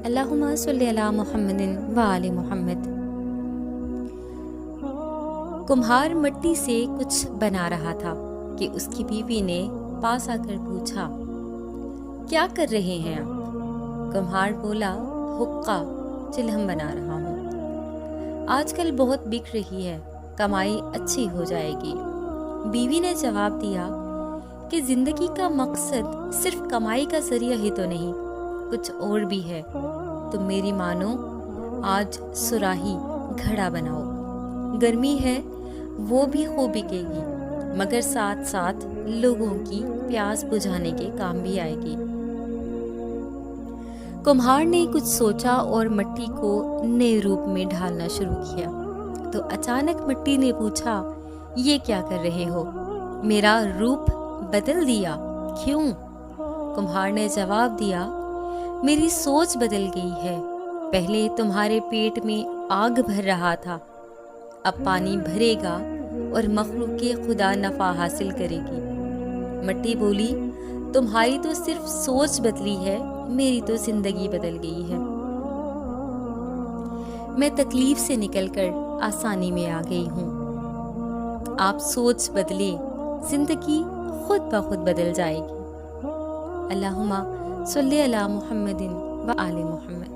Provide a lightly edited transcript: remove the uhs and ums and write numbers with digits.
اللہم صلی علی محمد و آل محمد۔ کمہار مٹی سے کچھ بنا رہا تھا کہ اس کی بیوی نے پاس آ کر پوچھا، کیا کر رہے ہیں آپ؟ کمہار بولا، حقہ چلہم بنا رہا ہوں، آج کل بہت بک رہی ہے، کمائی اچھی ہو جائے گی۔ بیوی نے جواب دیا کہ زندگی کا مقصد صرف کمائی کا ذریعہ ہی تو نہیں، کچھ اور بھی ہے۔ تم میری مانو، آج سراہی گھڑا بناؤ، گرمی ہے وہ بھی خوب بکے گی، مگر ساتھ ساتھ لوگوں کی پیاس بجھانے کے کام بھی آئے گی۔ کمہار نے کچھ سوچا اور مٹی کو نئے روپ میں ڈھالنا شروع کیا، تو اچانک مٹی نے پوچھا، یہ کیا کر رہے ہو؟ میرا روپ بدل دیا، کیوں؟ کمہار نے جواب دیا، میری سوچ بدل گئی ہے، پہلے تمہارے پیٹ میں آگ بھر رہا تھا، اب پانی بھرے گا اور مخلوق خدا نفع حاصل کرے گی۔ مٹی بولی، تمہاری تو صرف سوچ بدلی ہے، میری تو زندگی بدل گئی ہے۔ میں تکلیف سے نکل کر آسانی میں آ گئی ہوں۔ آپ سوچ بدلے، زندگی خود بخود بدل جائے گی۔ اللہم صلی علی محمد و آل محمد۔